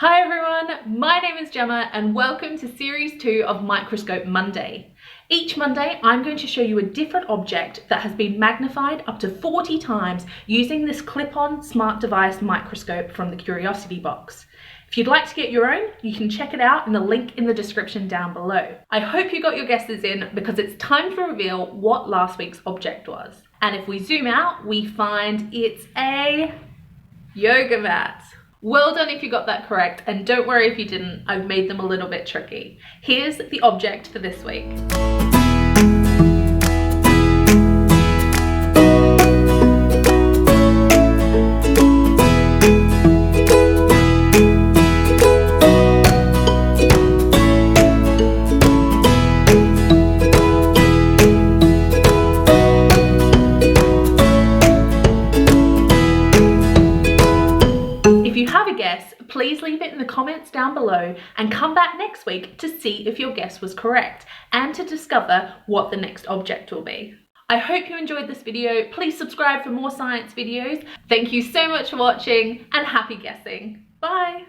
Hi everyone, my name is Gemma and welcome to Series 2 of Microscope Monday. Each Monday I'm going to show you a different object that has been magnified up to 40 times using this clip-on smart device microscope from the Curiosity Box. If you'd like to get your own, you can check it out in the link in the description down below. I hope you got your guesses in because it's time to reveal what last week's object was. And if we zoom out, we find it's a yoga mat. Well done if you got that correct, and don't worry if you didn't, I've made them a little bit tricky. Here's the object for this week. If you have a guess, please leave it in the comments down below and come back next week to see if your guess was correct and to discover what the next object will be. I hope you enjoyed this video. Please subscribe for more science videos. Thank you so much for watching and happy guessing. Bye!